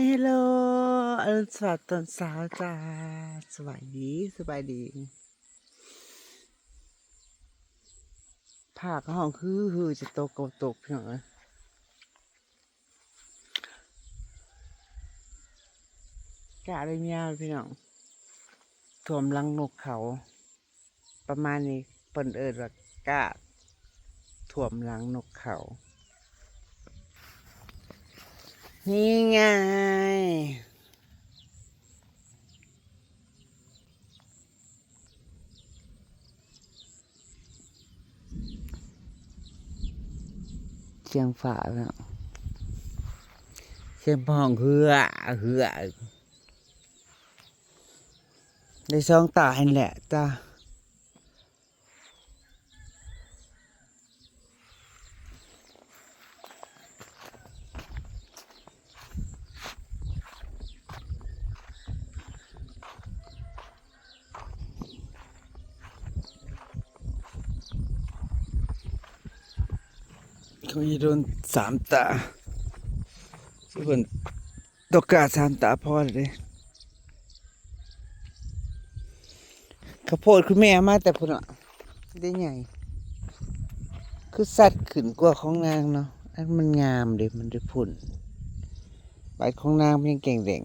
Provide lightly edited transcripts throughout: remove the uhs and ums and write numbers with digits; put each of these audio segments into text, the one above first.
ฮัลโหลอรุณสวัสดิ์ตอนเช้าจ้าสบายดีสบายดีภาคห้องคือจะตกก็ตกพี่น้องเอ้ยกะได้ยาวพี่น้องท่วมรังนกเขา ประมาณนี้เปิ้นเอิ้นว่ากะท่วมรังนกเขา นี่ไงเชียงฝ่าพี่น้องเชียงพ่องเหือได้ช่องตาเห็นแหละจ้าเขาจะโดนสามตาทุกคนตกกาสามตาพอเลยข้าวโพดคุณแม่มาแต่พุ่นอ่ะได้ไงคือสัตว์ขึ้นกว่าของนางเนาะอันมันงามเด็มันได้พุ่นใบของนางมันยังเก่งเด่ง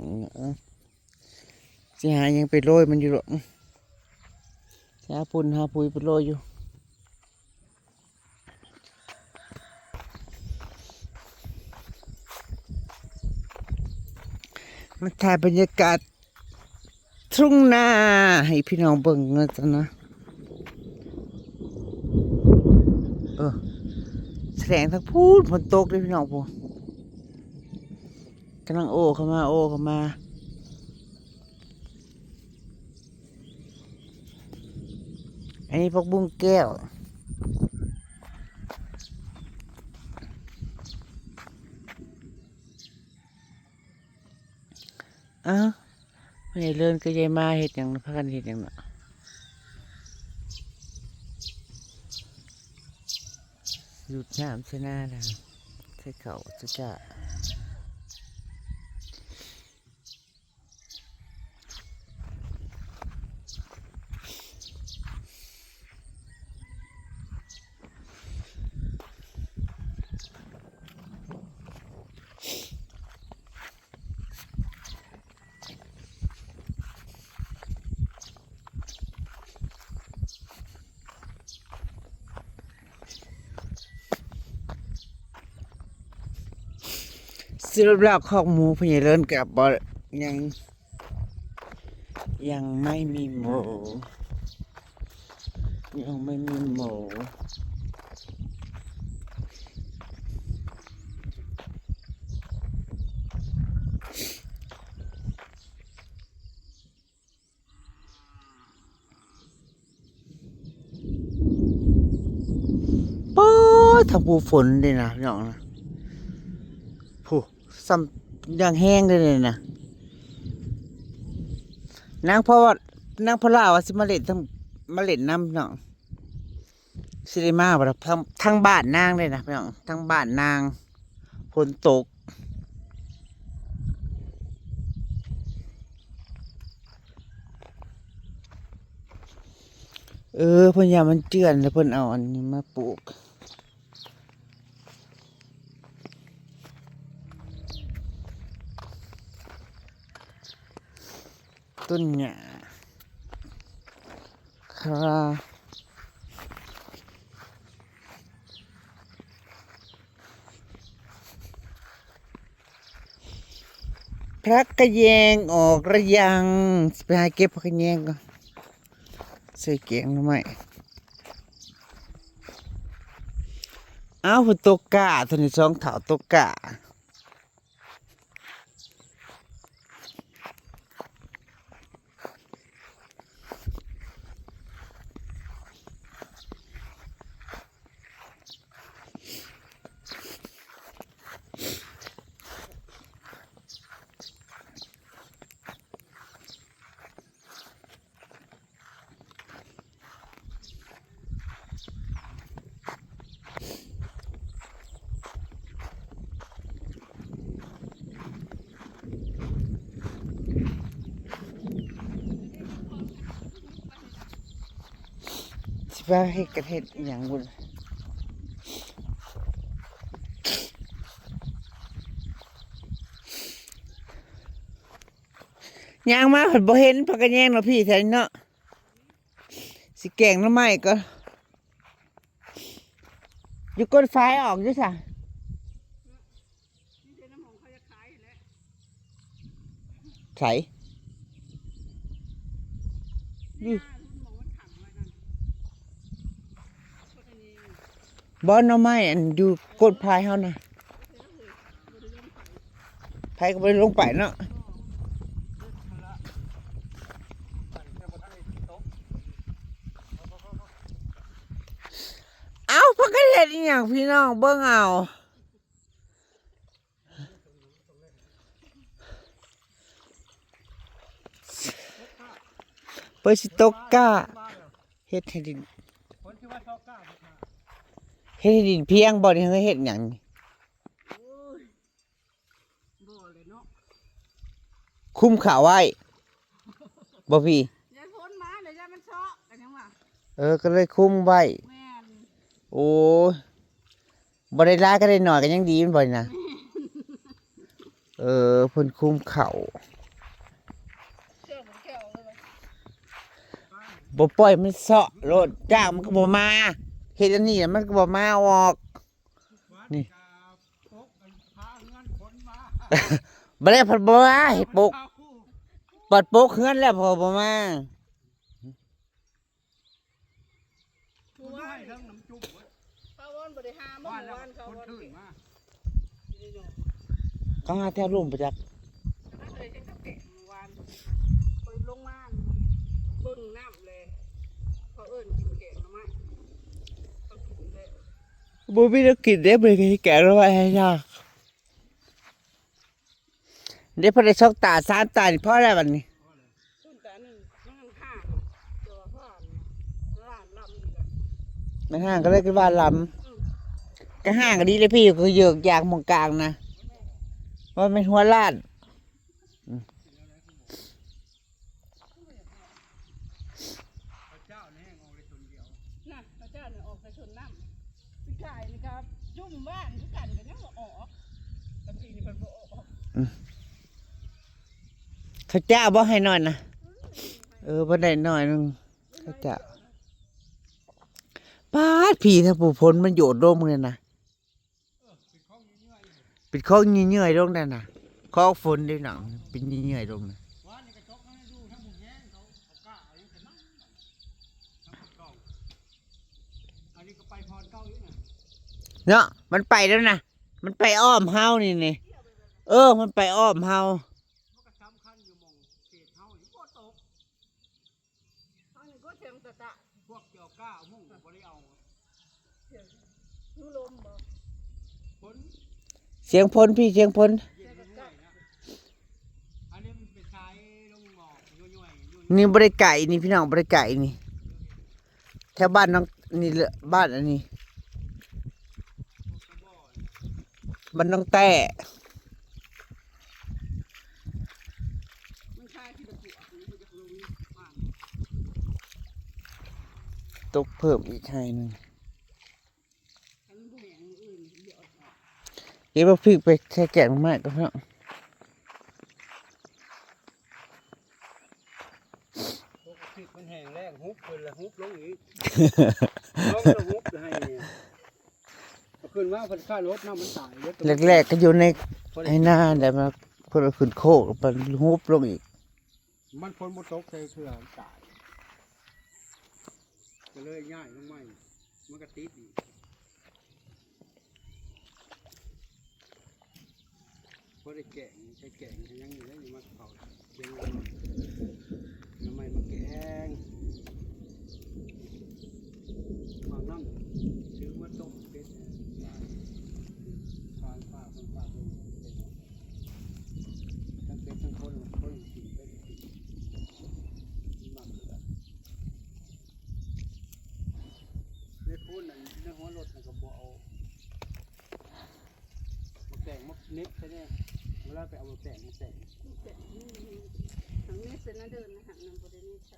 สิหายังไปโรยมันอยู่หรอกสิหาพุ่นหาปุยไปโรยอยู่มาถ่ายบรรยากาศทุ่งนาให้พี่น้องเบิ่งนะจ๊ะนะแสดงทั้งพูดฝนตกเลยพี่น้องพวกกำลังโอ้เข้ามาอันนี้พวกบุ้งแก้วไม่เลื่อนก็ยายมาเห็ดอย่างพากันเห็ดอย่างน่ะหยุดน้ำใส่หน้านะใส่เขาจะสรุปแล้วคอกหมูพญาเลินกับบ่ยังไม่มีหมูยังไม่มีหมูป๊อทำผู้ฝนเลยนะพี่น้องนะผู้ซ้ำยังแห้งเลยนะนางเพราะว่านางพลาว่าสิมาเล่นน้ำพี่น้องสิได้มาบ่ล่ะทั้งบ้านนางเลยนะพี่น้องทั้งบ้านนางฝนตกเพิ่นยามันเจือนแล้วเพิ่นเอาอันนี้มาปลูกต้นหญ้าคราพระกะแยงออกระยังไปหาเก็บพระกะแยงก่อนใส่เกียงหรือไม่อ้าวฝนตกกะตอนนี้สองเถาตกกะ ว่าเฮ็ดกระเฮ็ดอหย่างบุญย่างมาเพิ่นบ่เห็นพักกันแย่งเนาะพี่แท้เนาะสิแกงหน่อไม้ก็อยู่ก้นฟ้ายออกอยู่ซะไสนี่บ่หน่อไม้อันอยู่ก้นพายเฮาน่ะไผก็บ่ได้ลงไปเนาะเอ้าพักกันเฮ็ดอีหยังพี่น้องเบิ่งเอาเปิดสิตกกะเฮ็ดให้ดินเฮ็ดให้ดินเพียงบ่ได้เฮ็ดหยังคุ้มข่าวไว้บ่พี่ยายฝนมาเดี๋ยวยายมันเชาะกันยังวะก็เลยคุ้มไว้แม่นโอ้บ่ได้ร้ายก็ได้หน่อยก็ยังดีมันบ่นะเพิ่นคุ้มเข่าเชื่อผมแก้วเลยบ่ปล่อยมันเซาะโลดจ้างมันก็บ่มาเฮ็ดอันนี้มันก็บ่มาออกนี่บ่ได้พัดบ่มาเฮ็ดปกปัดปกเฮือนแล้วพอบ่มาเขาวนบริหารเมื่อวานเขาวนเขาหาแถวลุ่มประจักษ์เลยจะเก็บเมื่อวานไปลงมาเบิ่งน้ำเลยเขาเอิ้นกินแกงมาไหมเขากินเลยบ่มีแนวกินเด้บ่ได้แกะแล้วไว้ให้ยากเดี๋ยวพอได้ช่องตาสามตานี่พอแล้วบัดนี้ต้นตาหนึ่งมันห่างตัวพ่อล้านลำนี่แหละมันห่างก็เลยก็ว่าลำก็ห่างก็ดีเลยพี่ก็เยือกอยากหมองกลางนะว่าเป็นหัวล้านน่ะพระเจ้าเนี่ยออกไปชนน้ำพี่ไก่นี่ครับยุ่มบ้านพี่ไก่กันยังออกบางทีนี่มันบ่ออกข้าเจ้าบ่ให้นอนนะบ่ได้นอนนึงข้าเจ้าป้าดผีถ้าผู้พ้นมันโยดร่มเลยนะปิดข้องเงื่อยๆลงได้นะข้อฝนได้หนังเป็นเงื่อยๆลงนะเนาะมันไปแล้วนะมันไปอ้อมเฮานี่มันไปอ้อมเฮาพวกเกี่ยวก้ามุ่งบ่ได้เอาลมบ่เสียงพลพี่เสียงพลอันนี้มันเป็นชายลงหมอกย่อยนี่บริไก่นี่พี่น้องบริไก่นี่แถวบ้านน้องนี่บ้านอันนี้บ้านน้องแต่ตกเพิ่มอีกให้หนึ่งเดี๋ยวพริกไปแค่แกะลงมาก็เนาะพริกมันแห้งแรงฮุบขึ้นแล้วฮุบลงอีกลงแล้วฮุบให้ขึ้นมาพันข้ารถน้ำมันตายแรกๆก็อยู่ในไอ้หน้าแต่มาเพิ่นขึ้นโคกมันฮุบลงอีกมันพ้นบนโต๊ะเครือตายก็เลยง่ายลงไม่มันก็ติดอีกพอได้แกงใช้แกงยังอยู่แล้วอยู่มาเผาเย็นน้ำมันมาแกงบางน้ำซื้อมาต้มเป็ดทานปลาคนปลาคนทั้งเป็ดทั้งคนกินเป็ดกินหมักในพูนนั่นในหัวรถนั่นก็บ่เอามาแกงมาเน็บใช่ไหมเวลาไปเอามาแกงมาแกงทางนี้เป็นน่าเดินนะฮะนำประเด็นนี้ใช่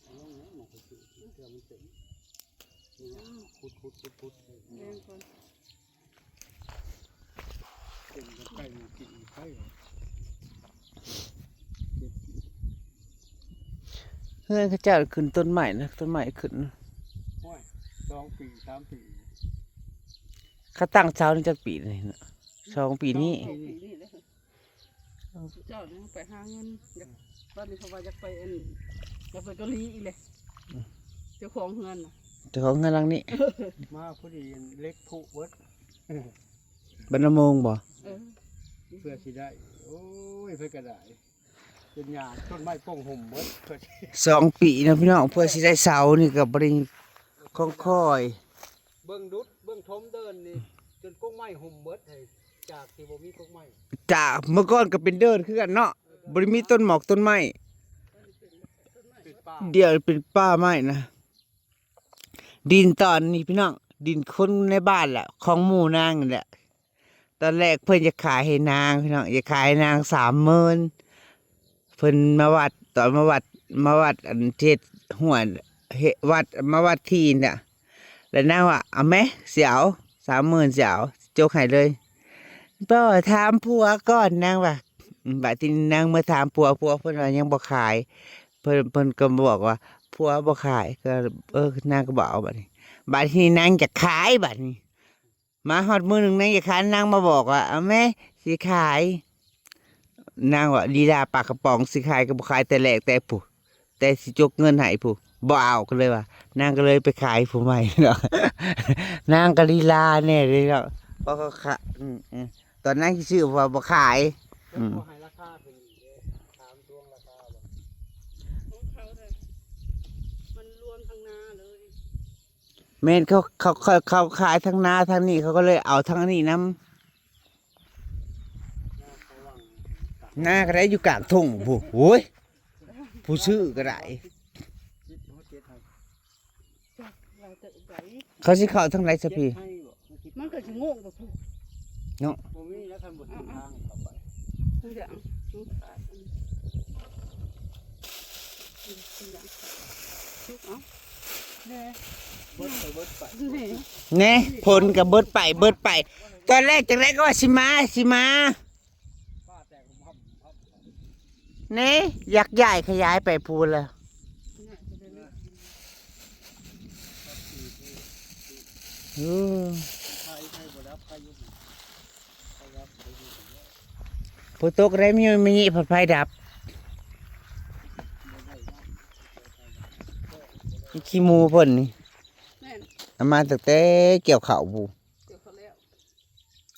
เอาลงเนี่ยหมอกไปซื้อเพื่อมันเต็ม พุด เล่นก่อน เต็มกันไปกินไข่ เฮือนเขาเจ้าขึ้นต้นใหม่นะต้นใหม่ขึ้น ห้วย2 ปี 3 ปี เขาตั้งเช้านี่จักปีนี่นะ2 ปีนี้ เอาปีนี้เลยเจ้าเนี่ยไปหาเงินอยากตอนนี้เขาว่าอยากไปอยากไปเกาหลีอีกเลยเจ้าของเงินน่ะ เจ้าของเฮือนหลังนี้ มาพอดีเล็กผุเวิร์ด บรรณมงบ่ เออ เพื่อสิได้ โอ้ยเพื่อกระไดเป็นหญ้าต้นไม้โป่งห่มเวิร์ดเพื่อสิ 2 ปีนะพี่น้องเพื่อสิได้เสานี่ก็บ่ได้ค่อย เบิ่งดุดเบิ่งทมเดินนี่จนก้งไม้ห่มเวิร์ดให้จากที่บ่มีก้งไม้ ๆจากเมื่อก่อนก็เป็นเดินคือกันเนาะบ่ได้มีต้นหมอกต้นไม้ เป็นป่า เดี๋ยวเป็นป่าไม้นะดินตอนนี้พี่น้องดินคนในบ้านแหละของหมู่นางนี่แหละตอนแรกเพิ่นจะขายให้นางพี่น้องจะขายให้นาง30,000เพิ่นมาวัดตอนมาวัดอันเทศหัววัดมาวัดที่น่ะแล้วนางว่าเอาไหมเสียว30,000เสียวจกให้เลยบ่ถามผัวก่อนนางว่าบัดที่นางมาถามผัวเพิ่นว่ายังบ่ขายเพิ่นก็บอกว่าผัวบ่ขายก็นางก็บอกเอาบัดนี้นางจะขายบัดนี้มาฮอดมื้อหนึงนางจะขายนางมาบอกว่าเอาแม่สิขายนางว่าลีลาปากกระป๋องสิขายก็บ่ขายแต่แรกแต่ผู้แต่สิจกเงินให้ผู้บ่เอาก็เลยว่านางก็เลยไปขายผู้ใหม่เนาะ นางก็ลีลาแน่เลยเนาะเพราะเขาขะตอนนั้นชื่อว่าบ่ขาย เพิ่นบ่ให้ราคาเป็นอีกเด้ถามทวงราคาบ่ ของเขาเลยมันรวมทั้งนาเลย แม่นเขาขายทั้งนาทั้งนี้เขาก็เลยเอาทั้งนี้น้ หน้าเขาวัง ำนาก็ได้อยู่กลางทุ่งผู้โอ้ยผู้ซื้อก็ได้ คิดว่าเจ็ดให้ เราจะไหว เขาสิเข้าทั้งไรสักพี เจ็ดให้บ่มันคิด มันก็จะงงกับผู้ เนาะ บ่มีแล้วคันบ่ถึงทางเข้าไป ทุกอย่างทุกขาดทุกอย่างทุกเนี่ย เบิดไปเบิดไป นี่ แน่พลกับเบิดไป ตอนแรกจังไรก็ว่าสิมา ป้าแตกผมพับ เน่อยากย้ายขยายไปพูนละ เนี่ยจะได้ไม่ เออ ไทยบ่รับไทยอยู่ไทยรับบ่อยู่ ผู้ตกได้มีผัดไฟดับขี้มูเพิ่นนี่ แน่น เอามาตั้งแต่เกี่ยวข้าวบู เดี๋ยวเขาแล้ว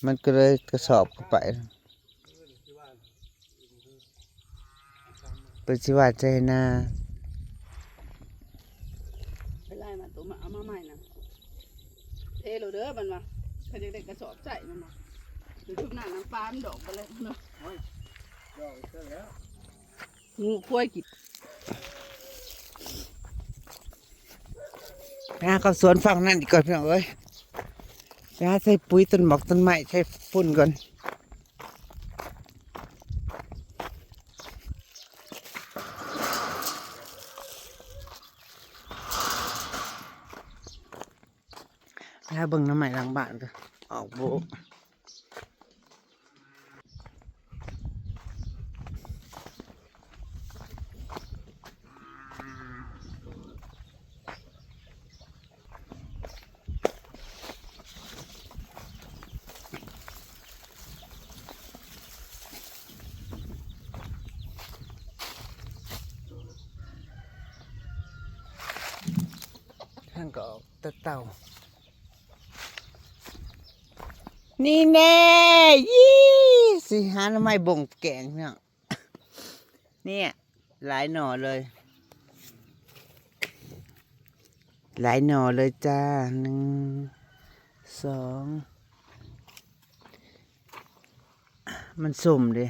มันก็เลยกระสอบเข้าไปเป็นสิว่าใจนา ไปไล่มาตัวมาเอามาใหม่นะเทโลเด้อมันมาเขาจะได้กระสอบใส่มันมาเดี๋ยวทุกหน้าน้ำปลามันดอกไปเลยเนาะ ดอกเสร็จแล้ว งูกล้วยกิน ไปหาข้าวสวนฝั่งนั่นดีกว่าพี่น้องเอ้ยไปหาใส่ปุ๋ยต้นหมอกต้นไม้ใส่ฝุ่นก่อนถ้าเบิ่งน้ำใหม่หลังบ้านก็ออกโบกท่านก็ออกเต่า นี่แน่ยี่สิหาหน่อไม้บ่งแกงเนี่ยเนี่ยหลายหน่อเลย หลายหน่อเลยจ้า1 2มันสุ่มดิ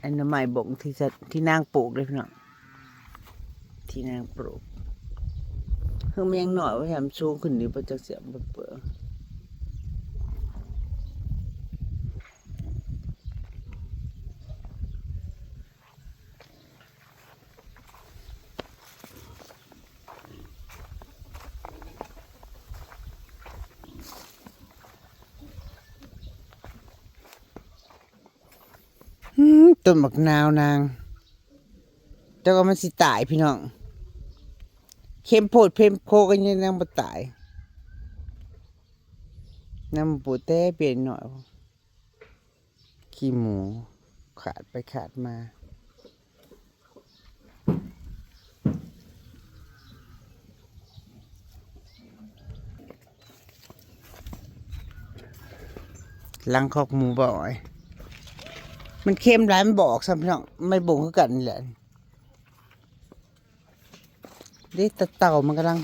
อันหน่อไม้บ่งที่นางปลูกเลยพี่น้องที่นางปลูกคือมันยังหน่อยว่าแถมสูงขึ้นนี่ประจักษ์เสียบเปลือก ต้นบักนาวนางแต่ว่ามันสิตายพี่น้องเข้มโพดเพ็มโคกันยังนางบ่ตายน้ำปูแต่เปลี่ยนหน่อยขี้หมูขาดไปขาดมาลังคอกหมูบ่อยมันเค็มร้ายมันบอกซ้ำพี่น้องไม่บ่งคือกันนี่แหละเด็กเต่ามันกำลัง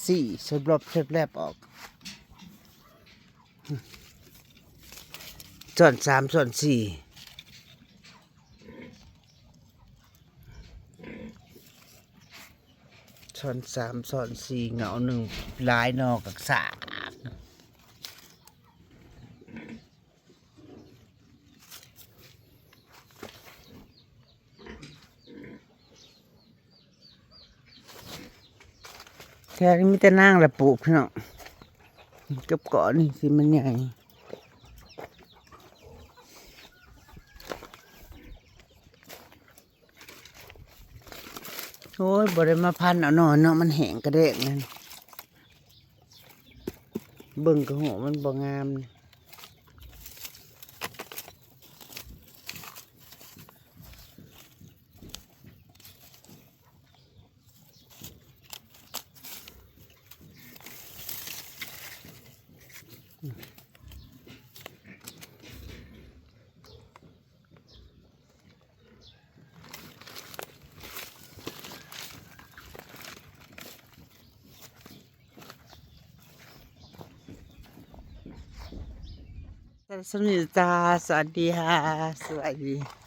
สี่เชฟรอบเชฟแลบออกส่วนสามส่วนสี่ส่วนสามส่วนสี่เหงาหนึ่งลายนอกกับสากแค่นี้มีแต่นั่งและปลูกพี่น้องกับเกาะนี่สิมันใหญ่โอ้ยบ่ได้มาพันเอาหนอนเนาะมันแห้งกระเดกนั่นเบิ่งกระหัวมันบ่งามสวัสดีจ้าสวัสดีค่ะสวัสดี